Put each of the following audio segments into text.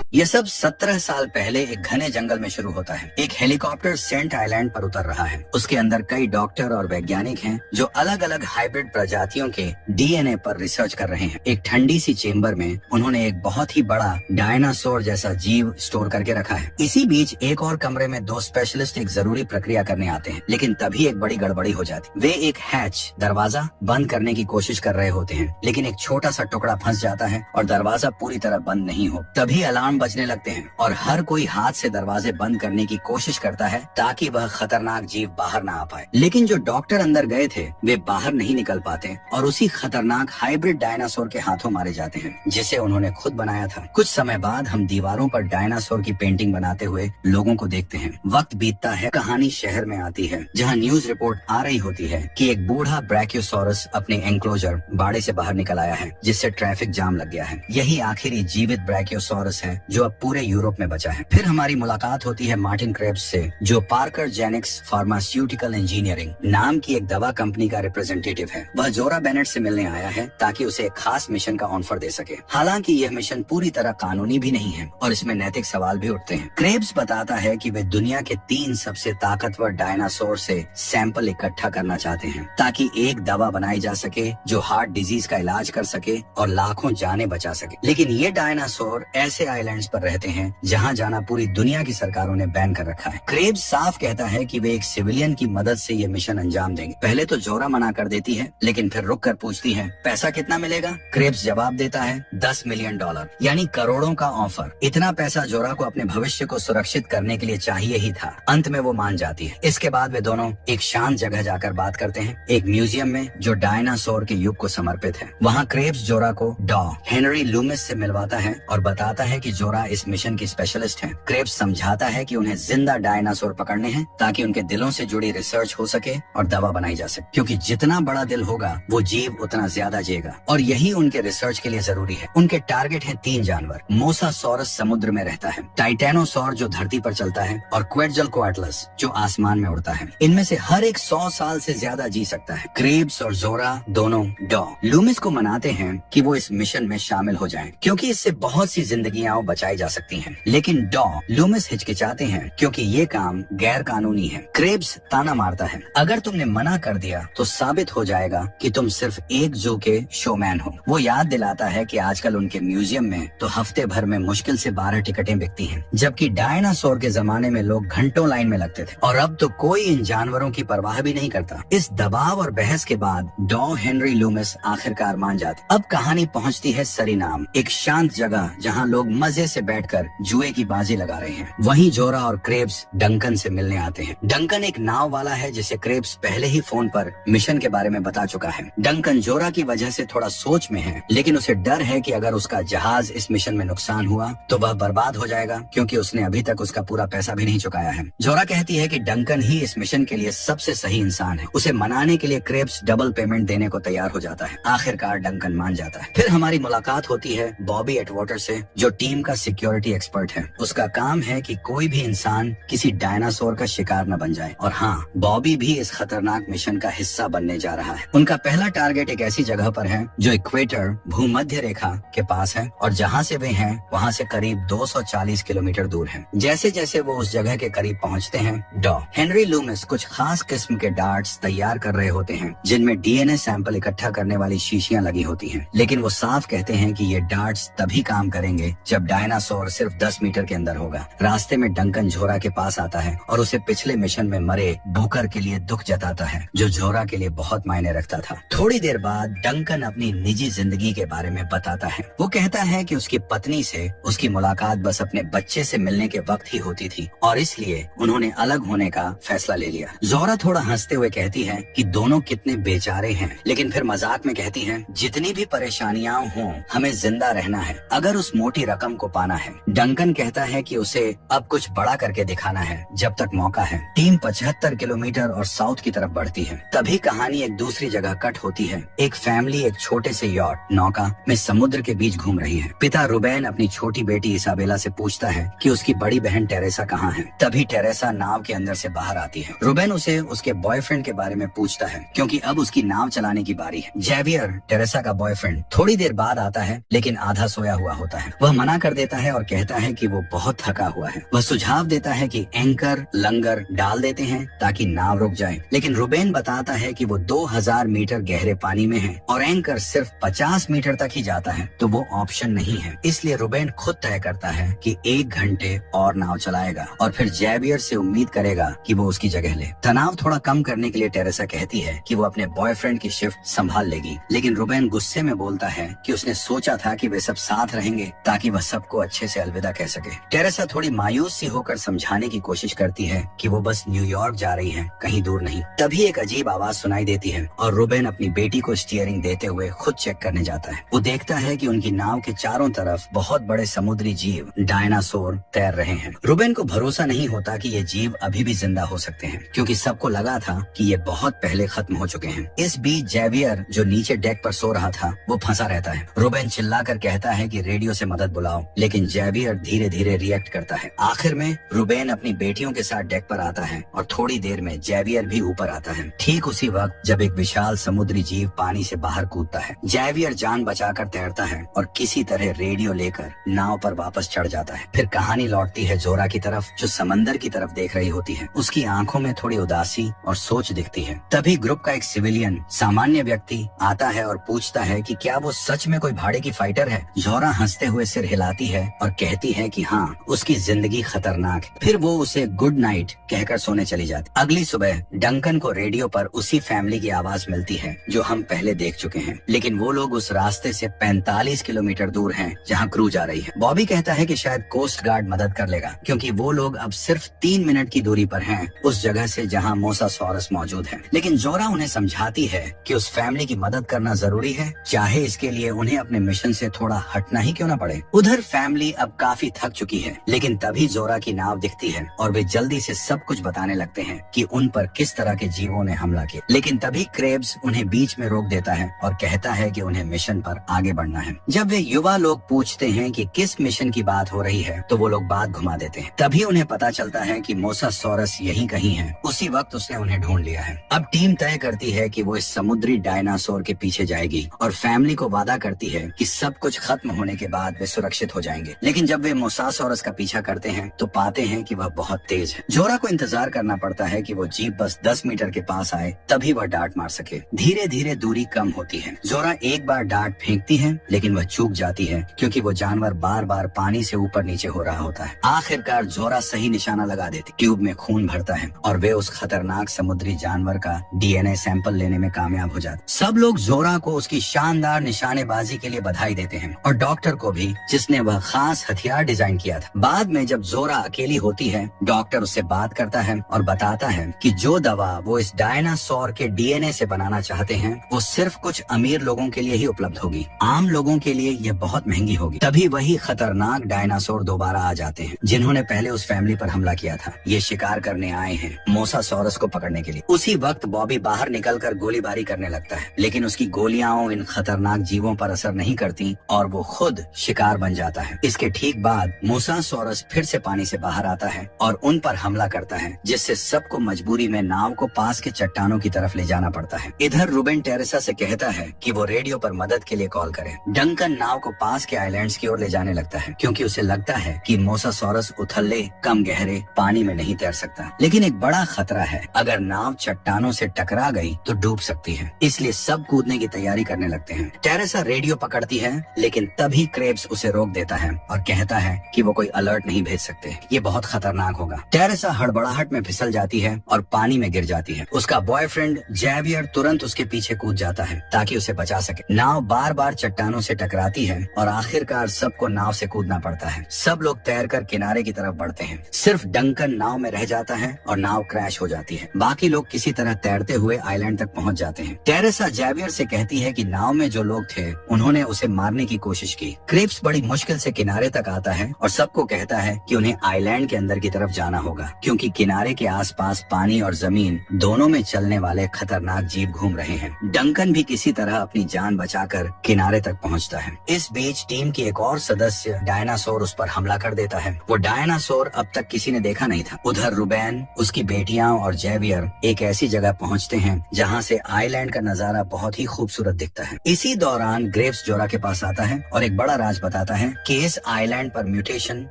ये सब 17 साल पहले एक घने जंगल में शुरू होता है। एक हेलीकॉप्टर सेंट आइलैंड पर उतर रहा है। उसके अंदर कई डॉक्टर और वैज्ञानिक हैं जो अलग अलग हाइब्रिड प्रजातियों के डीएनए पर रिसर्च कर रहे हैं। एक ठंडी सी चेम्बर में उन्होंने एक बहुत ही बड़ा डायनासोर जैसा जीव स्टोर करके रखा है। इसी बीच एक और कमरे में दो स्पेशलिस्ट एक जरूरी प्रक्रिया करने आते हैं, लेकिन तभी एक बड़ी गड़बड़ी हो जाती। वे एक हैच दरवाजा बंद करने की कोशिश कर रहे होते हैं, लेकिन एक छोटा सा टुकड़ा फंस जाता है और दरवाजा पूरी तरह बंद नहीं हो। तभी अलार्म बजने लगते हैं और हर कोई हाथ से दरवाजे बंद करने की कोशिश करता है ताकि वह खतरनाक जीव बाहर ना आ पाए। लेकिन जो डॉक्टर अंदर गए थे वे बाहर नहीं निकल पाते और उसी खतरनाक हाइब्रिड डायनासोर के हाथों मारे जाते हैं, जिसे उन्होंने खुद बनाया था। कुछ समय बाद हम दीवारों पर डायनासोर की पेंटिंग बनाते हुए लोगों को देखते हैं। वक्त बीतता है, कहानी शहर में आती है जहाँ न्यूज रिपोर्ट आ रही होती है कि एक बूढ़ा ब्रैकियोसॉरस अपने एंक्लोजर बाड़े से बाहर निकल आया है, जिससे ट्रैफिक जाम लग गया है। यही आखिरी जीवित ब्रैकियोसॉरस है जो अब पूरे यूरोप में बचा है। फिर हमारी मुलाकात होती है मार्टिन क्रेब्स से, जो पार्कर जेनिक्स फार्मास्यूटिकल इंजीनियरिंग नाम की एक दवा कंपनी का रिप्रेजेंटेटिव है। वह जोरा बेनेट से मिलने आया है ताकि उसे एक खास मिशन का ऑफर दे सके। हालांकि यह मिशन पूरी तरह कानूनी भी नहीं है और इसमें नैतिक सवाल भी उठते हैं। क्रेब्स बताता है कि वे दुनिया के 3 सबसे ताकतवर डायनासोर से सैंपल इकट्ठा करना चाहते हैं ताकि एक दवा बनाई जा सके जो हार्ट डिजीज का इलाज कर सके और लाखों जानें बचा सके। लेकिन ये डायनासोर ऐसे आइलैंड्स पर रहते हैं जहां जाना पूरी दुनिया की सरकारों ने बैन कर रखा है। क्रेब्स साफ कहता है कि वे एक सिविलियन की मदद से ये मिशन अंजाम देंगे। पहले तो जोरा मना कर देती है, लेकिन फिर रुक कर पूछती है पैसा कितना मिलेगा। क्रेब्स जवाब देता है $10 मिलियन, यानी करोड़ों का ऑफर। इतना पैसा जोरा को अपने भविष्य को सुरक्षित करने के लिए चाहिए ही था। अंत में वो मान जाती है। इसके बाद वे दोनों एक शांत जगह जाकर बात करते हैं, एक म्यूजियम में जो डायनासोर के युग को समर्पित है। वहाँ क्रेब्स जोरा को डॉ हेनरी लूमिस से मिलवाता है और बताता है कि जोरा इस मिशन की स्पेशलिस्ट है। क्रेब्स समझाता है कि उन्हें जिंदा डायनासोर पकड़ने हैं ताकि उनके दिलों से जुड़ी रिसर्च हो सके और दवा बनाई जा सके, क्योंकि जितना बड़ा दिल होगा वो जीव उतना ज्यादा जिएगा और यही उनके रिसर्च के लिए जरूरी है। उनके टारगेट है 3 जानवर। मोसासॉरस समुद्र में रहता है, टाइटेनोसॉर जो धरती पर चलता है और क्वेटज़लकोएटलस जो आसमान में उड़ता है। इनमें से हर एक 100 साल से ज्यादा जी सकता है। क्रेब्स और जोरा दोनों डॉ लूमिस को मनाते हैं कि वो इस मिशन में शामिल हो जाएं, क्योंकि इससे बहुत सी जिंदगियां बचाई जा सकती हैं। लेकिन डॉ लूमिस हिचकिचाते हैं क्योंकि ये काम गैर कानूनी है। क्रेब्स ताना मारता है, अगर तुमने मना कर दिया तो साबित हो जाएगा कि तुम सिर्फ एक जू के शोमैन हो। वो याद दिलाता है कि आजकल उनके म्यूजियम में तो हफ्ते भर में मुश्किल से 12 टिकटें बिकती हैं, जबकि डायनासोर के जमाने में लोग घंटों लाइन में लगते थे और अब तो कोई इन जानवरों की परवाह भी नहीं करता। इस दबाव और बहस के बाद डॉ हेनरी लूमिस आखिरकार मान जाते। अब कहानी पहुंचती है सरीनाम, एक शांत जगह जहां लोग मजे से बैठकर जुए की बाजी लगा रहे हैं। वहीं जोरा और क्रेब्स डंकन से मिलने आते हैं। डंकन एक नाव वाला है जिसे क्रेब्स पहले ही फोन पर मिशन के बारे में बता चुका है। डंकन जोरा की वजह से थोड़ा सोच में है, लेकिन उसे डर है कि अगर उसका जहाज इस मिशन में नुकसान हुआ तो वह बर्बाद हो जाएगा, क्योंकि उसने अभी तक उसका पूरा पैसा भी नहीं चुकाया है। जोरा कहती है कि डंकन ही इस मिशन के लिए सबसे सही इंसान है। उसे मनाने के लिए क्रेब्स डबल पेमेंट देने को तैयार हो जाता है। आखिरकार डंकन मान जाता है। फिर हमारी मुलाकात होती है बॉबी एटवाटर से, जो टीम का सिक्योरिटी एक्सपर्ट है। उसका काम है कि कोई भी इंसान किसी डायनासोर का शिकार न बन जाए। और हाँ, बॉबी भी इस खतरनाक मिशन का हिस्सा बनने जा रहा है। उनका पहला टारगेट एक ऐसी जगह पर है जो इक्वेटर भूमध्य रेखा के पास है और जहाँ से वे हैं वहाँ से करीब 240 किलोमीटर दूर है। जैसे जैसे वो उस जगह के करीब पहुँचते हैं, डॉ हेनरी लूमिस कुछ खास किस्म के डार्ट्स तैयार कर रहे होते हैं जिनमें डीएनए सैंपल इकट्ठा करने वाली शीशियां लगी होती हैं। लेकिन वो साफ कहते हैं कि ये डार्ट्स तभी काम करेंगे जब डायनासोर सिर्फ 10 मीटर के अंदर होगा। रास्ते में डंकन जोरा के पास आता है और उसे पिछले मिशन में मरे बुकर के लिए दुख जताता है, जो जोरा के लिए बहुत मायने रखता था। थोड़ी देर बाद डंकन अपनी निजी जिंदगी के बारे में बताता है। वो कहता है कि उसकी पत्नी से उसकी मुलाकात बस अपने बच्चे से मिलने के वक्त ही होती थी और इसलिए उन्होंने अलग होने का फैसला ले लिया। जोरा थोड़ा हंसते हुए कहती है कि दोनों कितने बेचारे हैं, लेकिन फिर मजाक में कहती है जितनी भी परेशानियां हों हमें जिंदा रहना है, अगर उस मोटी रकम को पाना है। डंकन कहता है कि उसे अब कुछ बड़ा करके दिखाना है जब तक मौका है। टीम 75 किलोमीटर और साउथ की तरफ बढ़ती है। तभी कहानी एक दूसरी जगह कट होती है। एक फैमिली एक छोटे से यॉट नौका में समुद्र के बीच घूम रही है। पिता रुबेन अपनी छोटी बेटी इसाबेला से पूछता है कि उसकी बड़ी बहन टेरेसा कहाँ है। तभी टेरेसा नाव के अंदर से बाहर आती है। रुबेन उसे उसके बॉयफ्रेंड के बारे में पूछता है, क्योंकि अब उसकी नाव चलाने की बारी है। जेवियर टेरेसा का बॉयफ्रेंड थोड़ी देर बाद आता है, लेकिन आधा सोया हुआ होता है। वह मना कर देता है और कहता है कि वो बहुत थका हुआ है। वह सुझाव देता है कि एंकर लंगर डाल देते हैं ताकि नाव रुक जाए, लेकिन रुबेन बताता है कि वो 2000 मीटर गहरे पानी में है और एंकर सिर्फ 50 मीटर तक ही जाता है, तो वो ऑप्शन नहीं है। इसलिए रुबेन खुद तय करता है कि 1 घंटे और नाव चलाएगा और फिर जेवियर से उम्मीद करेगा कि वो उसकी जगह ले। तनाव थोड़ा कम करने के लिए टेरेसा कहती है कि वो अपने बॉयफ्रेंड की शिफ्ट संभाल लेगी, लेकिन रुबेन गुस्से में बोलता है कि उसने सोचा था कि वे सब साथ रहेंगे ताकि वह सबको अच्छे से अलविदा कह सके। टेरेसा थोड़ी मायूस सी होकर समझाने की कोशिश करती है कि वो बस न्यूयॉर्क जा रही है, कहीं दूर नहीं। तभी एक अजीब आवाज सुनाई देती है और रुबेन अपनी बेटी को स्टीयरिंग देते हुए खुद चेक करने जाता है। वो देखता है कि उनकी नाव के चारों तरफ बहुत बड़े समुद्री जीव डायनासोर तैर रहे हैं। रुबेन को भरोसा नहीं होता कि ये जीव अभी भी जिंदा हो सकते हैं, क्योंकि सबको लगा था कि ये बहुत पहले खत्म हो चुके हैं। इस बीच जेवियर जो नीचे डेक पर सो रहा था वो फंसा रहता है। रुबेन चिल्लाकर कहता है कि रेडियो से मदद बुलाओ, लेकिन जेवियर धीरे धीरे रिएक्ट करता है। आखिर में रुबेन अपनी बेटियों के साथ डेक पर आता है और थोड़ी देर में जेवियर भी ऊपर आता है। ठीक उसी वक्त जब एक विशाल समुद्री जीव पानी से बाहर कूदता है, जेवियर जान बचाकर तैरता है और किसी तरह रेडियो लेकर नाव पर वापस चढ़ जाता है। फिर कहानी लौटती है जोरा की तरफ, जो समंदर की तरफ देख रही होती है। उसकी आंखों में थोड़ी उदासी और सोच दिखती है। तभी ग्रुप का एक सिविलियन सामान्य व्यक्ति आता है और पूछता है कि क्या वो सच में कोई भाड़े की फाइटर है। जोरा हंसते हुए सिर हिलाती है और कहती है कि हाँ, उसकी जिंदगी खतरनाक है। फिर वो उसे गुड नाइट कहकर सोने चली जाती। अगली सुबह डंकन को रेडियो पर उसी फैमिली की आवाज मिलती है जो हम पहले देख चुके हैं, लेकिन वो लोग उस रास्ते से 45 किलोमीटर दूर हैं जहाँ क्रू जा रही है। बॉबी कहता है कि शायद कोस्ट गार्ड मदद कर लेगा, क्योंकि वो लोग अब सिर्फ 3 मिनट की दूरी पर हैं उस जगह से जहाँ मोसासॉरस मौजूद है। लेकिन जोरा उन्हें समझाती है कि उस फैमिली की मदद करना जरूरी है, चाहे इसके लिए उन्हें अपने मिशन से थोड़ा हटना ही क्यों न पड़े। उधर फैमिली अब काफी थक चुकी है, लेकिन तभी जोरा की नाव दिखती है और वे जल्दी से सब कुछ बताने लगते हैं कि उन पर किस तरह के जीवों ने हमला किया। लेकिन तभी क्रेब्स उन्हें बीच में रोक देता है और कहता है कि उन्हें मिशन पर आगे बढ़ना है। जब वे युवा लोग पूछते हैं कि किस मिशन की बात हो रही है, तो वो लोग बात घुमा देते हैं। तभी उन्हें पता चलता है कि मोसासॉरस यहीं कहीं है। उसी वक्त उसने उन्हें ढूंढ लिया है। अब टीम तय करती है कि वो इस समुद्री डायनासोर के पीछे जाएगी और फैमिली को वादा करती है कि सब कुछ खत्म होने के बाद वे सुरक्षित हो जाएंगे। लेकिन जब वे मोसासॉरस का पीछा करते हैं तो पाते हैं कि वह बहुत तेज है। जोरा को इंतजार करना पड़ता है कि वो जीप बस 10 मीटर के पास आए, तभी वह डांट मार सके। धीरे धीरे दूरी कम होती है। जोरा एक बार डांट फेंकती है, लेकिन वह चूक जाती है क्योंकि वो जानवर बार बार पानी से ऊपर नीचे हो रहा होता है। आखिरकार जोरा सही निशाना लगा देती, ट्यूब में खून भरता है और वे उस खतरनाक समुद्री जानवर का DNA सैंपल लेने में कामयाब हो जाते। सब लोग जोरा को उसकी शानदार निशानेबाजी के लिए बधाई देते हैं और डॉक्टर को भी, जिसने वह खास हथियार डिजाइन किया था। बाद में जब जोरा अकेली होती है, डॉक्टर उससे बात करता है और बताता है कि जो दवा वो इस डायनासोर के DNA से बनाना चाहते हैं वो सिर्फ कुछ अमीर लोगों के लिए ही उपलब्ध होगी, आम लोगों के लिए यह बहुत महंगी होगी। तभी वही खतरनाक डायनासोर दोबारा आ जाते हैं जिन्होंने पहले उस फैमिली पर हमला किया था। ये शिकार करने आए हैं मोसासॉरस को पकड़ने के लिए। उसी वक्त बॉबी बाहर निकलकर गोलीबारी करने लगता है, लेकिन उसकी गोलियां इन खतरनाक जीवों पर असर नहीं करती और वो खुद शिकार बन जाता है। इसके ठीक बाद मोसासॉरस फिर से पानी से बाहर आता है और उन पर हमला करता है, जिससे सबको मजबूरी में नाव को पास के चट्टानों की तरफ ले जाना पड़ता है। इधर रुबेन टेरेसा से कहता है कि वो रेडियो पर मदद के लिए कॉल करे। डंकन नाव को पास के आइलैंड्स की ओर ले जाने लगता है, क्योंकि उसे लगता है कि मोसासॉरस उथले कम गहरे पानी में नहीं तैर सकता। लेकिन एक बड़ा खतरा है, अगर नाव चट्टानों से टकरा गई तो डूब सकती है, इसलिए सब कूदने की तैयारी करने लगते हैं। टेरेसा रेडियो पकड़ती है, लेकिन तभी क्रेब्स उसे रोक देता है और कहता है कि वो कोई अलर्ट नहीं भेज सकते, ये बहुत खतरनाक होगा। टेरेसा हड़बड़ाहट में फिसल जाती है और पानी में गिर जाती है। उसका बॉयफ्रेंड जेवियर तुरंत उसके पीछे कूद जाता है ताकि उसे बचा सके। नाव बार बार चट्टानों से टकराती है और आखिरकार सबको नाव से कूदना पड़ता है। सब लोग तैरकर किनारे की तरफ बढ़ते हैं। सिर्फ डंकन नाव में रह जाता है और नाव क्रैश हो जाती है। बाकी लोग किसी तरह तैरते हुए आइलैंड तक पहुंच जाते हैं। टेरेसा जेवियर से कहती है कि नाव में जो लोग थे उन्होंने उसे मारने की कोशिश की। क्रेब्स बड़ी मुश्किल से किनारे तक आता है और सबको कहता है कि उन्हें आइलैंड के अंदर की तरफ जाना होगा, क्योंकि किनारे के आसपास पानी और जमीन दोनों में चलने वाले खतरनाक जीव घूम रहे हैं। डंकन भी किसी तरह अपनी जान बचाकर किनारे तक पहुंचता है। इस बीच टीम की एक और सदस्य डायनासोर उस पर हमला कर देता है। वो डायनासोर अब तक किसी ने देखा नहीं था। उधर रुबेन, उसकी बेटियां और जेवियर एक ऐसी जगह पहुंचते हैं जहां से आइलैंड का नजारा बहुत ही खूबसूरत दिखता है। इसी दौरान ग्रेव्स जोरा के पास आता है और एक बड़ा राज बताता है कि इस आइलैंड पर म्यूटेशन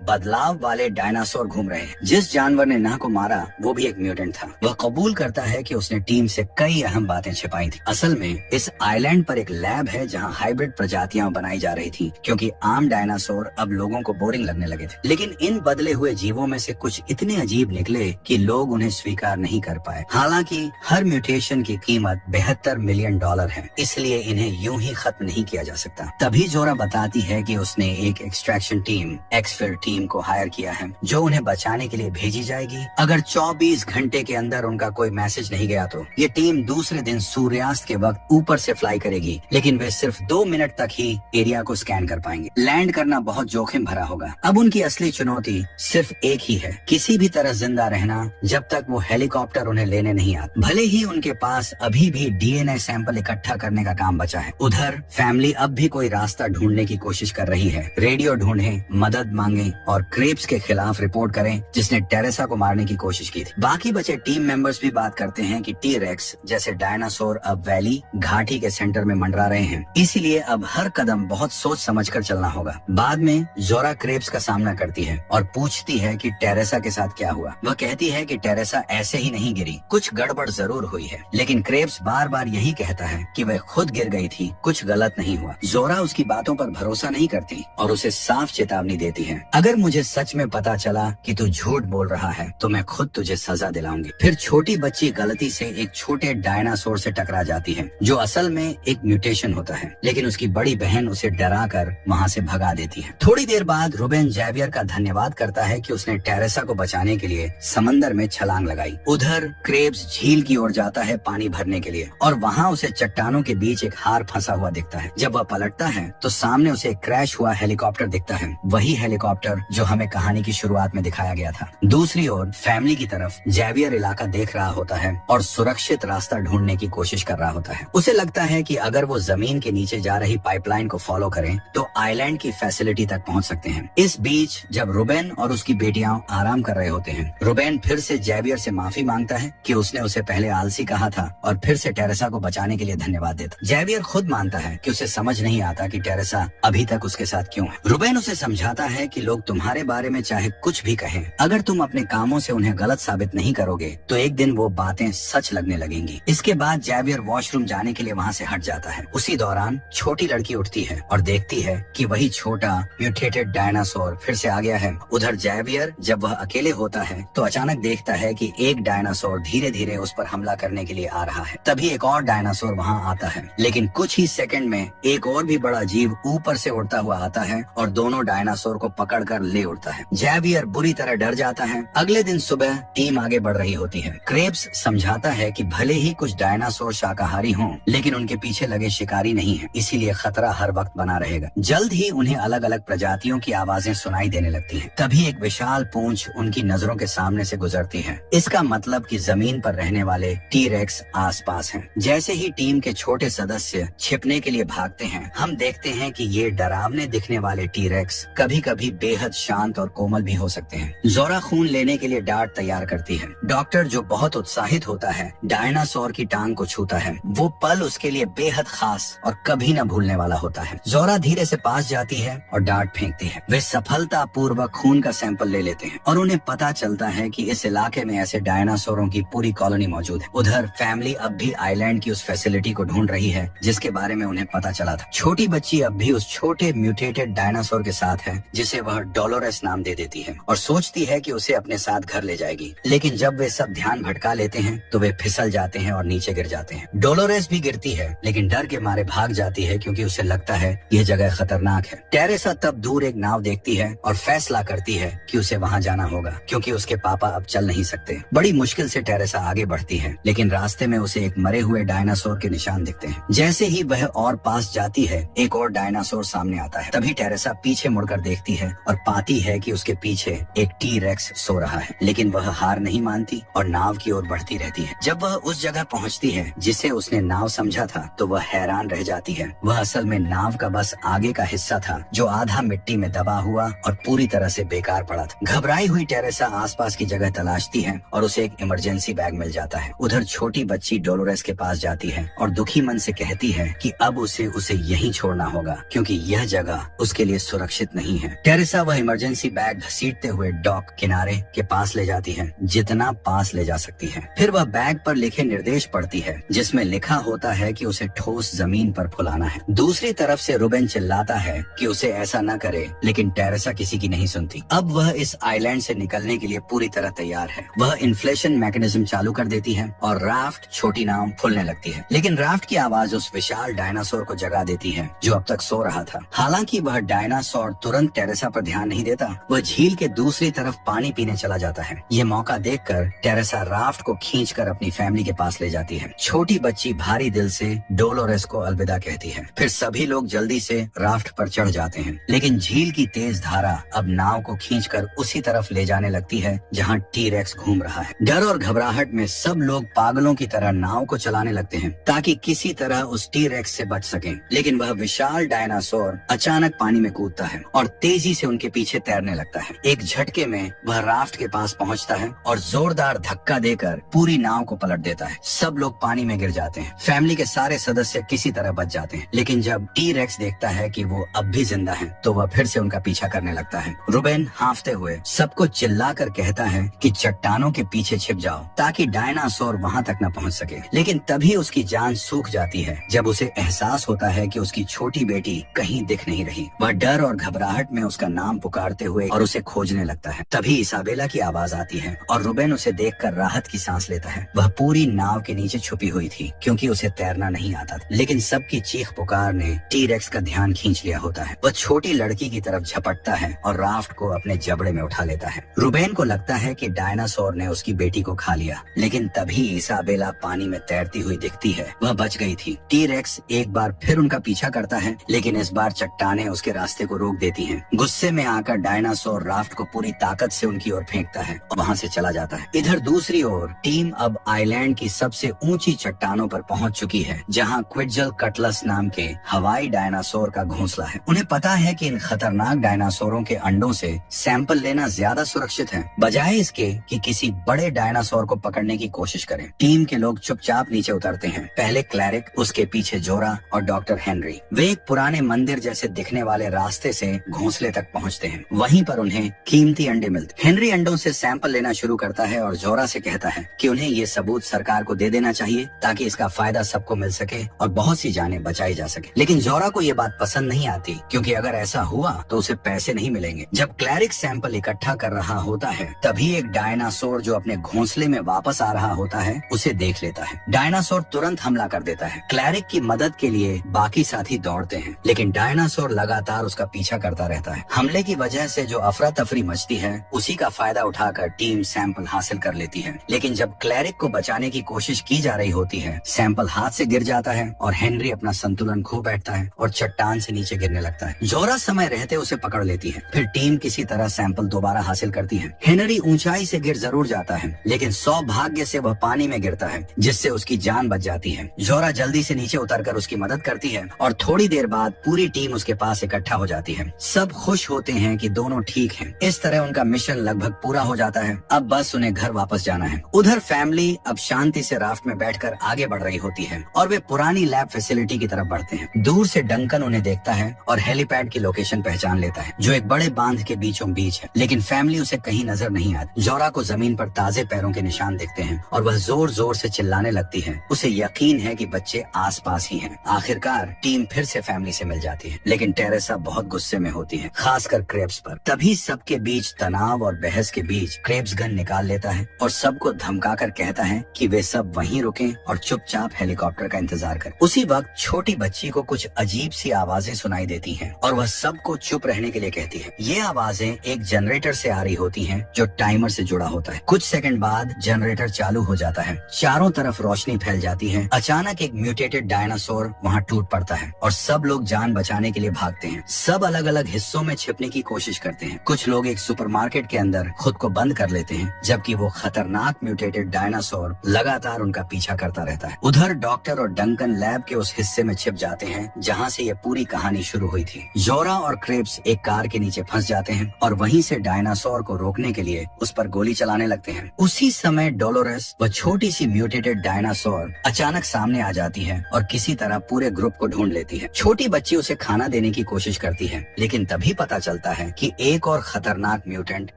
बदलाव वाले डायनासोर घूम रहे हैं। जिस जानवर ने नाह को मारा वो भी एक म्यूटेंट था। वह कबूल करता है कि उसने टीम से कई अहम बातें छिपाई थी। असल में इस आइलैंड पर एक लैब है जहाँ हाइब्रिड प्रजातियां बनाई जा रही थी, क्योंकि आम डायनासोर अब लोगों को बोरिंग लगने लगे थे। लेकिन इन बदले हुए जीवों में से कुछ इतने अजीब निकले कि लोग उन्हें स्वीकार नहीं कर पाए। हालांकि हर म्यूटेशन की कीमत $72 मिलियन है, इसलिए इन्हें यूं ही खत्म नहीं किया जा सकता। तभी जोरा बताती है कि उसने एक एक्सट्रैक्शन टीम एक्सफिल टीम को हायर किया है जो उन्हें बचाने के लिए भेजी जाएगी। अगर 24 घंटे के अंदर उनका कोई मैसेज नहीं गया तो ये टीम दूसरे दिन सूर्यास्त के वक्त ऊपर से फ्लाई करेगी, लेकिन वे सिर्फ 2 मिनट तक ही एरिया को स्कैन कर पाएंगे। लैंड करना बहुत जोखिम भरा होगा। अब उनकी असली चुनौती सिर्फ एक ही है, किसी भी तरह जिंदा रहना जब तक वो हेलीकॉप्टर उन्हें लेने नहीं आता। भले ही उनके पास अभी भी डीएनए सैंपल इकट्ठा करने का काम बचा है। उधर फैमिली अब भी कोई रास्ता ढूंढने की कोशिश कर रही है। रेडियो ढूंढें, मदद मांगे और क्रेप्स के खिलाफ रिपोर्ट करें जिसने टेरेसा को मारने की कोशिश की थी। बाकी बचे टीम मेंबर्स भी बात करते हैं कि टी-रेक्स जैसे डायनासोर अब वैली घाटी के सेंटर में मंडरा रहे हैं, इसीलिए अब हर कदम बहुत सोच समझ कर चलना होगा। बाद में जोरा क्रेप्स का सामना करती है और पूछती है कि टेरेसा के साथ क्या हुआ। वह कहती है कि टेरेसा ऐसे ही नहीं गिरी, कुछ गड़बड़ जरूर हुई है। लेकिन क्रेप्स बार बार यही कहता है कि वह खुद गिर गई थी, कुछ गलत नहीं हुआ। जोरा उसकी बातों पर भरोसा नहीं करती और उसे साफ चेतावनी देती है, अगर मुझे सच में पता चला कि तू झूठ बोल रहा है तो मैं खुद तुझे सजा दिलाऊंगी। फिर छोटी बच्ची गलती से एक छोटे डायनासोर से टकरा जाती है जो असल में एक म्यूटेशन होता है, लेकिन उसकी बड़ी बहन उसे डरा कर वहाँ से भगा देती है। थोड़ी देर बाद रूबेन जैवियर का धन्यवाद करता है कि उसने टेरेसा को बचाने के लिए समंदर में छलांग लगाई। उधर क्रेब्स झील की ओर जाता है पानी भरने के लिए और वहाँ उसे चट्टानों के बीच एक हार फंसा हुआ दिखता है। जब वह पलटता है तो सामने उसे एक क्रैश हुआ हेलीकॉप्टर दिखता है, वही हेलीकॉप्टर जो हमें कहानी की शुरुआत में दिखाया गया था। दूसरी ओर फैमिली की तरफ जैवियर इलाका देख रहा होता है और सुरक्षित रास्ता ढूंढने की कोशिश कर रहा होता है। उसे लगता है कि अगर वो जमीन के नीचे जा रही पाइपलाइन को फॉलो करें तो आइलैंड की फैसिलिटी तक पहुंच सकते हैं। इस बीच जब रूबेन और उसकी बेटियां आराम कर रहे होते हैं, रूबेन फिर से जैवियर से माफी मांगता है कि उसने उसे पहले आलसी कहा था और फिर से टेरेसा को बचाने के लिए धन्यवाद देता। जैवियर खुद मानता है कि उसे समझ नहीं आता कि टेरेसा अभी तक उसके साथ क्यों है। रूबेन उसे समझाता है कि लोग तुम्हारे बारे में चाहे कुछ भी कहें, अगर तुम अपने कामों से उन्हें गलत साबित नहीं करोगे तो एक दिन वो बातें सच लगने लगेंगी। इसके बाद जैवियर वॉशरूम जाने के लिए वहाँ से हट जाता है। उसी दौरान छोटी लड़की उठती है और देखती है कि वही छोटा म्यूटेटेड डायनासोर फिर से आ गया है। उधर जैवियर जब वह अकेले होता है तो अचानक देखता है कि एक डायनासोर धीरे धीरे उस पर हमला करने के लिए आ रहा है। तभी एक और डायनासोर वहाँ आता है, लेकिन कुछ ही सेकंड में एक और भी बड़ा जीव ऊपर से उड़ता हुआ आता है और दोनों डायनासोर को पकड़कर ले उड़ता है। जैवियर बुरी तरह डर जाता है। अगले दिन सुबह टीम आगे बढ़ रही होती है। क्रेब्स समझाता है कि भले ही कुछ डायनासोर शाकाहारी हों, लेकिन उनके पीछे लगे शिकारी नहीं है, इसीलिए खतरा हर वक्त बना रहेगा। जल्द ही उन्हें अलग अलग प्रजातियों की आवाजें सुनाई देने लगती हैं। तभी एक विशाल पूंछ उनकी नजरों के सामने से गुजरती है। इसका मतलब कि जमीन पर रहने वाले टी-रेक्स आसपास हैं। जैसे ही टीम के छोटे सदस्य छिपने के लिए भागते हैं, हम देखते हैं कि ये डरावने दिखने वाले टी-रेक्स कभी कभी बेहद शांत और कोमल भी हो सकते हैं। जोरा खून लेने के लिए डार्ट तैयार करती है। डॉक्टर जो बहुत उत्साहित होता है डायनासोर की टांग को छूता है। वो पल उसके लिए बेहद खास और कभी न भूलने वाला होता है। जोरा धीरे से पास जाती है और डार्ट फेंकती है। वे सफलता पूर्वक खून का सैंपल ले लेते हैं और उन्हें पता चलता है कि इस इलाके में ऐसे डायनासोरों की पूरी कॉलोनी मौजूद है। उधर फैमिली अब भी आइलैंड की उस फैसिलिटी को ढूंढ रही है जिसके बारे में उन्हें पता चला था। छोटी बच्ची अब भी उस छोटे म्यूटेटेड डायनासोर के साथ है जिसे वह डोलोरेस नाम दे देती है और सोचती है कि उसे अपने साथ घर ले जाएगी। लेकिन जब वे सब ध्यान भटका लेते हैं तो वे फिसल जाते हैं और नीचे गिर जाते हैं। डोलोरेस भी गिरती है लेकिन डर के मारे भाग जाती है क्योंकि उसे लगता है यह जगह खतरनाक है। टेरेसा तब दूर एक नाव देखती है और फैसला करती है कि उसे वहाँ जाना होगा क्योंकि उसके पापा अब चल नहीं सकते। बड़ी मुश्किल से टेरेसा आगे बढ़ती है लेकिन रास्ते में उसे एक मरे हुए डायनासोर के निशान दिखते हैं। जैसे ही वह और पास जाती है एक और डायनासोर सामने आता है। तभी टेरेसा पीछे मुड़कर देखती है और पाती है कि उसके पीछे एक टी-रेक्स सो रहा है, लेकिन वह हार नहीं मानती और नाव की ओर बढ़ती रहती है। जब वह उस जगह पहुंचती है जिसे उसने नाव समझा था तो वह हैरान रह जाती है। वह असल में नाव का बस आगे का हिस्सा था जो आधा मिट्टी में दबा हुआ और पूरी तरह से बेकार पड़ा था। घबराई हुई टेरेसा आसपास की जगह तलाशती है और उसे एक इमरजेंसी बैग मिल जाता है। उधर छोटी बच्ची डोलोरेस के पास जाती है और दुखी मन से कहती है कि अब उसे यहीं छोड़ना होगा क्योंकि यह जगह उसके के लिए सुरक्षित नहीं है। टेरेसा वह इमरजेंसी बैग घसीटते हुए डॉक किनारे के पास ले जाती है, जितना पास ले जा सकती है। फिर वह बैग पर लिखे निर्देश पढ़ती है, जिसमें लिखा होता है कि उसे ठोस जमीन पर फुलाना है। दूसरी तरफ से रुबेन चिल्लाता है कि उसे ऐसा न करे, लेकिन टेरेसा किसी की नहीं सुनती। अब वह इस आइलैंड से निकलने के लिए पूरी तरह तैयार है। वह इन्फ्लेशन मैकेनिज्म चालू कर देती है और राफ्ट, छोटी नाव, फूलने लगती है। लेकिन राफ्ट की आवाज उस विशाल डायनासोर को जगा देती है जो अब तक सो रहा था। हालांकि वह डायनासोर तुरंत टेरेसा पर ध्यान नहीं देता, वह झील के दूसरी तरफ पानी पीने चला जाता है। ये मौका देखकर टेरेसा राफ्ट को खींचकर अपनी फैमिली के पास ले जाती है। छोटी बच्ची भारी दिल से डोलोरेस को अलविदा कहती है। फिर सभी लोग जल्दी से राफ्ट पर चढ़ जाते हैं, लेकिन झील की तेज धारा अब नाव को खींचकर उसी तरफ ले जाने लगती है जहाँ टी-रेक्स घूम रहा है। डर और घबराहट में सब लोग पागलों की तरह नाव को चलाने लगते हैं ताकि किसी तरह उस टी-रेक्स से बच सकें। लेकिन वह विशाल डायनासोर अचानक पानी में कूदता है और तेजी से उनके पीछे तैरने लगता है। एक झटके में वह राफ्ट के पास पहुंचता है और जोरदार धक्का देकर पूरी नाव को पलट देता है। सब लोग पानी में गिर जाते हैं। फैमिली के सारे सदस्य किसी तरह बच जाते हैं, लेकिन जब टी-रेक्स देखता है कि वो अब भी जिंदा है तो वह फिर से उनका पीछा करने लगता है। रुबेन हांफते हुए सबको चिल्लाकर कहता है कि चट्टानों के पीछे छिप जाओ ताकि डायनासोर वहां तक न पहुंच सके। लेकिन तभी उसकी जान सूख जाती है जब उसे एहसास होता है कि उसकी छोटी बेटी कहीं दिख नहीं रही। वह डर और घबराहट में उसका नाम पुकारते हुए और उसे खोजने लगता है। तभी इसाबेला की आवाज आती है और रुबेन उसे देखकर राहत की सांस लेता है। वह पूरी नाव के नीचे छुपी हुई थी क्योंकि उसे तैरना नहीं आता था। लेकिन सबकी चीख पुकार ने टी-रेक्स का ध्यान खींच लिया होता है। वह छोटी लड़की की तरफ झपटता है और राफ्ट को अपने जबड़े में उठा लेता है। रुबेन को लगता है कि डायनासोर ने उसकी बेटी को खा लिया, लेकिन तभी इसाबेला पानी में तैरती हुई दिखती है। वह बच गई थी। टी-रेक्स एक बार फिर उनका पीछा करता है, लेकिन इस बार चट्टानें उसके रास्ते को रोक देती हैं। गुस्से में आकर डायनासोर राफ्ट को पूरी ताकत से उनकी ओर फेंकता है और वहां से चला जाता है। इधर दूसरी ओर टीम अब आइलैंड की सबसे ऊंची चट्टानों पर पहुंच चुकी है, जहां क्विट्ज़लकटलस नाम के हवाई डायनासोर का घोंसला है। उन्हें पता है कि इन खतरनाक डायनासोरों के अंडों से सैंपल लेना ज्यादा सुरक्षित है, बजाय इसके कि किसी बड़े डायनासोर को पकड़ने की कोशिश करें। टीम के लोग चुपचाप नीचे उतरते हैं। पहले क्लैरिक, उसके पीछे जोरा और डॉक्टर हेनरी। वे एक पुराने मंदिर जैसे दिखने वाले रास्ते से घोंसले तक पहुंचते हैं। वहीं पर उन्हें कीमती अंडे मिलते। हेनरी अंडों से सैंपल लेना शुरू करता है और जोरा से कहता है कि उन्हें ये सबूत सरकार को दे देना चाहिए ताकि इसका फायदा सबको मिल सके और बहुत सी जानें बचाई जा सके। लेकिन जोरा को ये बात पसंद नहीं आती, क्योंकि अगर ऐसा हुआ तो उसे पैसे नहीं मिलेंगे। जब क्लैरिक सैंपल इकट्ठा कर रहा होता है, तभी एक डायनासोर जो अपने घोंसले में वापस आ रहा होता है उसे देख लेता है। डायनासोर तुरंत हमला कर देता है। क्लैरिक की मदद के लिए बाकी साथी दौड़ते हैं, लेकिन डायनासोर लगातार उसका पीछा करता रहता है। हमले की वजह से जो अफरा तफरी मचती है, उसी का फायदा उठाकर टीम सैंपल हासिल कर लेती है। लेकिन जब क्लैरिक को बचाने की कोशिश की जा रही होती है, सैंपल हाथ से गिर जाता है और हेनरी अपना संतुलन खो बैठता है और चट्टान से नीचे गिरने लगता है। जोरा समय रहते उसे पकड़ लेती है। फिर टीम किसी तरह सैंपल दोबारा हासिल करती है। हेनरी ऊंचाई से गिर जरूर जाता है, लेकिन सौभाग्य से वह पानी में गिरता है, जिससे उसकी जान बच जाती है। जोरा जल्दी से नीचे उतरकर उसकी मदद करती है और थोड़ी देर बाद पूरी टीम उसके पास इकट्ठा हो जाती है। सब खुश होते हैं कि दोनों ठीक हैं। इस तरह उनका मिशन लगभग पूरा हो जाता है। अब बस उन्हें घर वापस जाना है। उधर फैमिली अब शांति से राफ्ट में बैठकर आगे बढ़ रही होती है और वे पुरानी लैब फैसिलिटी की तरफ बढ़ते हैं। दूर से डंकन उन्हें देखता है और हेलीपैड की लोकेशन पहचान लेता है, जो एक बड़े बांध के बीचों बीच है। लेकिन फैमिली उसे कहीं नजर नहीं आती। जोरा को जमीन पर ताजे पैरों के निशान दिखते हैं और वह जोर जोर से चिल्लाने लगती है। उसे यकीन है कि बच्चे आसपास ही हैं। आखिरकार टीम फिर से फैमिली से मिल जाती है, लेकिन टेरेसा बहुत गुस्से में होती है, खासकर क्रेब्स पर। तभी सबके बीच तनाव और बहस के बीच क्रेब्स गन निकाल लेता है और सबको धमकाकर कहता है कि वे सब वहीं रुकें और चुपचाप हेलीकॉप्टर का इंतजार करें। उसी वक्त छोटी बच्ची को कुछ अजीब सी आवाजें सुनाई देती हैं और वह सबको चुप रहने के लिए कहती है। ये आवाजें एक जनरेटर से आ रही होती हैं, जो टाइमर से जुड़ा होता है। कुछ सेकंड बाद जनरेटर चालू हो जाता है। चारों तरफ रोशनी फैल जाती है। अचानक एक म्यूटेटेड डायनासोर वहाँ टूट पड़ता है और सब लोग जान बचाने के लिए भागते हैं। सब अलग अलग हिस्सों में छिपने की कोशिश करते हैं। कुछ लोग एक सुपरमार्केट के अंदर खुद को बंद कर लेते हैं, जबकि वो खतरनाक म्यूटेटेड डायनासोर लगातार उनका पीछा करता रहता है। उधर डॉक्टर और डंकन लैब के उस हिस्से में छिप जाते हैं जहाँ से ये पूरी कहानी शुरू हुई थी। जोरा और क्रेब्स एक कार के नीचे फंस जाते हैं और वहीं से डायनासोर को रोकने के लिए उस पर गोली चलाने लगते हैं। उसी समय डोलोरेस, वह छोटी सी म्यूटेटेड डायनासोर, अचानक सामने आ जाती है और किसी तरह पूरे ग्रुप को ढूंढ लेती है। छोटी बच्ची उसे खाना देने की कोशिश कोशिश करती है, लेकिन तभी पता चलता है कि एक और खतरनाक म्यूटेंट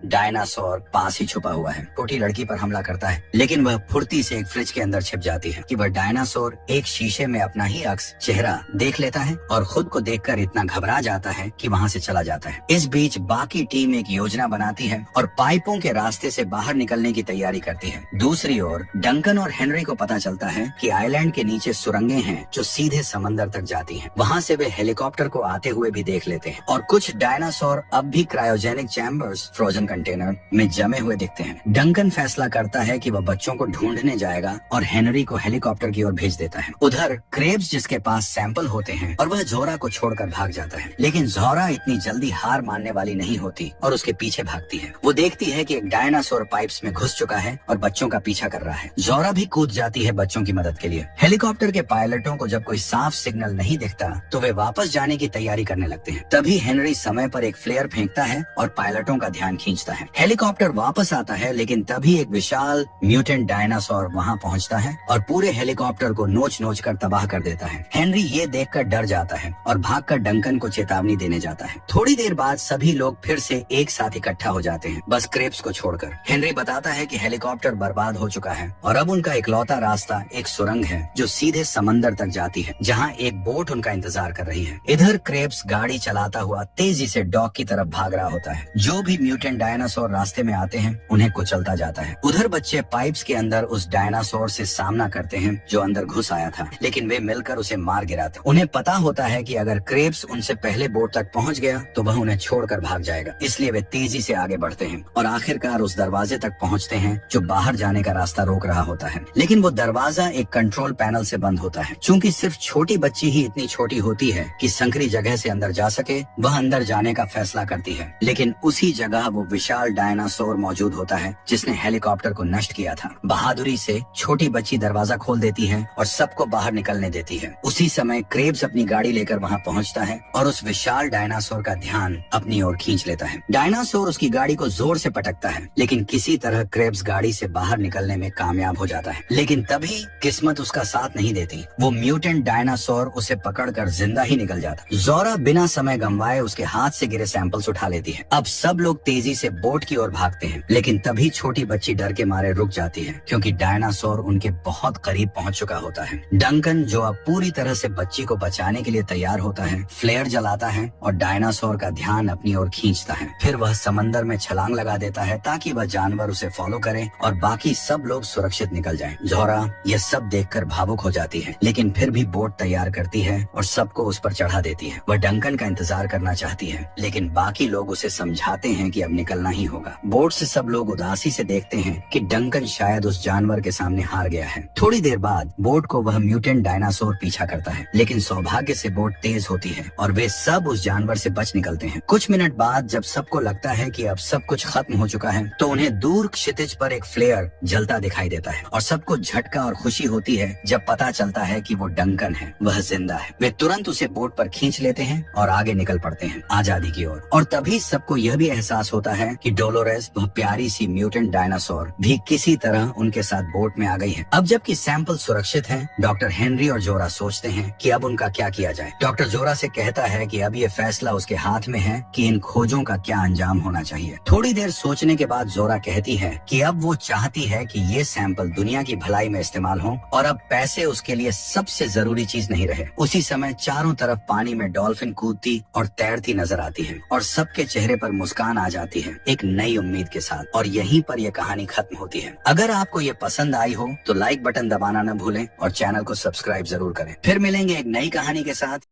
डायनासोर पास ही छुपा हुआ है। छोटी लड़की पर हमला करता है, लेकिन वह फुर्ती से एक फ्रिज के अंदर छिप जाती है कि वह डायनासोर एक शीशे में अपना ही अक्स चेहरा देख लेता है और खुद को देखकर इतना घबरा जाता है कि वहाँ से चला जाता है। इस बीच बाकी टीम एक योजना बनाती है और पाइपों के रास्ते से बाहर निकलने की तैयारी करती है। दूसरी ओर डंकन और हेनरी को पता चलता है कि आइलैंड के नीचे सुरंगें हैं जो सीधे समंदर तक जाती हैं। वहाँ से वे हेलीकॉप्टर को आते हुए भी देख लेते हैं और कुछ डायनासोर अब भी क्रायोजेनिक चैम्बर्स फ्रोजन कंटेनर में जमे हुए दिखते हैं। डंकन फैसला करता है कि वह बच्चों को ढूंढने जाएगा और हेनरी को हेलीकॉप्टर की ओर भेज देता है। उधर क्रेब्स जिसके पास सैंपल होते हैं और वह जोरा को छोड़कर भाग जाता है, लेकिन जोरा इतनी जल्दी हार मानने वाली नहीं होती और उसके पीछे भागती है। वो देखती है कि एक डायनासोर पाइप्स में घुस चुका है और बच्चों का पीछा कर रहा है। जोरा भी कूद जाती है बच्चों की मदद के लिए। हेलीकॉप्टर के पायलटों को जब कोई साफ सिग्नल नहीं दिखता तो वे वापस जाने की तैयारी करने लगते हैं। तभी हेनरी समय पर एक फ्लेयर फेंकता है और पायलटों का ध्यान खींचता है। हेलीकॉप्टर वापस आता है, लेकिन तभी एक विशाल म्यूटेंट डायनासोर वहाँ पहुँचता है और पूरे हेलीकॉप्टर को नोच नोच कर तबाह कर देता है। हेनरी ये देखकर डर जाता है और भागकर डंकन को चेतावनी देने जाता है। थोड़ी देर बाद सभी लोग फिर से एक साथ इकट्ठा हो जाते हैं, बस क्रेब्स को छोड़कर। हेनरी बताता है कि हेलीकॉप्टर बर्बाद हो चुका है और अब उनका इकलौता रास्ता एक सुरंग है जो सीधे समंदर तक जाती है, जहाँ एक बोट उनका इंतजार कर रही है। इधर क्रेब्स गाड़ी चलाता हुआ तेजी से डॉक की तरफ भाग रहा होता है। जो भी म्यूटेंट डायनासोर रास्ते में आते हैं उन्हें कुचलता जाता है। उधर बच्चे पाइप्स के अंदर उस डायनासोर से सामना करते हैं जो अंदर घुस आया था, लेकिन वे मिलकर उसे मार गिराते। उन्हें पता होता है कि अगर क्रेब्स उनसे पहले बोट तक पहुंच गया तो वह उन्हें छोड़कर भाग जाएगा, इसलिए वे तेजी से आगे बढ़ते हैं और आखिरकार उस दरवाजे तक पहुंचते हैं जो बाहर जाने का रास्ता रोक रहा होता है। लेकिन वो दरवाजा एक कंट्रोल पैनल से बंद होता है। चूंकि सिर्फ छोटी बच्ची ही इतनी छोटी होती है कि संकरी जगह से अंदर जा सके, वह अंदर जाने का फैसला करती है। लेकिन उसी जगह वो विशाल डायनासोर मौजूद होता है जिसने हेलीकॉप्टर को नष्ट किया था। बहादुरी से छोटी बच्ची दरवाजा खोल देती है और सबको बाहर निकलने देती है। उसी समय क्रेब्स अपनी गाड़ी लेकर वहाँ पहुँचता है और उस विशाल डायनासोर का ध्यान अपनी ओर खींच लेता है। डायनासोर उसकी गाड़ी को जोर से पटकता है, लेकिन किसी तरह क्रेब्स गाड़ी से बाहर निकलने में कामयाब हो जाता है। लेकिन तभी किस्मत उसका साथ नहीं देती। वो म्यूटेंट डायनासोर उसे पकड़कर जिंदा ही निकल जाता। जोरा बिना समय गंवाए उसके हाथ से गिरे सैंपल्स उठा लेती है। अब सब लोग तेजी से बोट की ओर भागते हैं, लेकिन तभी छोटी बच्ची डर के मारे रुक जाती है क्योंकि डायनासोर उनके बहुत करीब पहुंच चुका होता है। डंकन, जो अब पूरी तरह से बच्ची को बचाने के लिए तैयार होता है, फ्लेयर जलाता है और डायनासोर का ध्यान अपनी ओर खींचता है। फिर वह समंदर में छलांग लगा देता है ताकि वह जानवर उसे फॉलो करे और बाकी सब लोग सुरक्षित निकल जाएं। जोरा ये सब देखकर भावुक हो जाती है, लेकिन फिर भी बोट तैयार करती है और सबको उस पर चढ़ा देती है। वह डंकन का इंतजार करना चाहती है, लेकिन बाकी लोग उसे समझाते हैं कि अब निकलना ही होगा। बोट से सब लोग उदासी से देखते हैं कि डंकन शायद उस जानवर के सामने हार गया है। थोड़ी देर बाद बोट को वह म्यूटेंट डायनासोर पीछा करता है, लेकिन सौभाग्य से बोट तेज होती है और वे सब उस जानवर से बच निकलते हैं। कुछ मिनट बाद जब सबको लगता है कि अब सब कुछ खत्म हो चुका है, तो उन्हें दूर क्षितिज पर एक फ्लेयर जलता दिखाई देता है और सबको झटका और खुशी होती है जब पता चलता है कि वो डंकन है, वह जिंदा है। वे तुरंत उसे बोट पर खींच लेते हैं और आगे निकल पड़ते हैं आजादी की ओर। और तभी सबको यह भी एहसास होता है कि डोलोरेस, वह प्यारी सी म्यूटेंट डायनासोर, भी किसी तरह उनके साथ बोट में आ गई है। अब जबकि सैंपल सुरक्षित हैं, डॉक्टर हेनरी और जोरा सोचते हैं कि अब उनका क्या किया जाए। डॉक्टर जोरा से कहता है कि अब ये फैसला उसके हाथ में है कि इन खोजों का क्या अंजाम होना चाहिए। थोड़ी देर सोचने के बाद जोरा कहती है कि अब वो चाहती है कि ये सैंपल दुनिया की भलाई में इस्तेमाल हो और अब पैसे उसके लिए सबसे जरूरी चीज नहीं रहे। उसी समय चारों तरफ पानी में डॉल्फिन कूदती और तैरती नजर आती है और सबके चेहरे पर मुस्कान आ जाती है एक नई उम्मीद के साथ। और यहीं पर यह कहानी खत्म होती है। अगर आपको ये पसंद आई हो तो लाइक बटन दबाना न भूलें और चैनल को सब्सक्राइब जरूर करें। फिर मिलेंगे एक नई कहानी के साथ।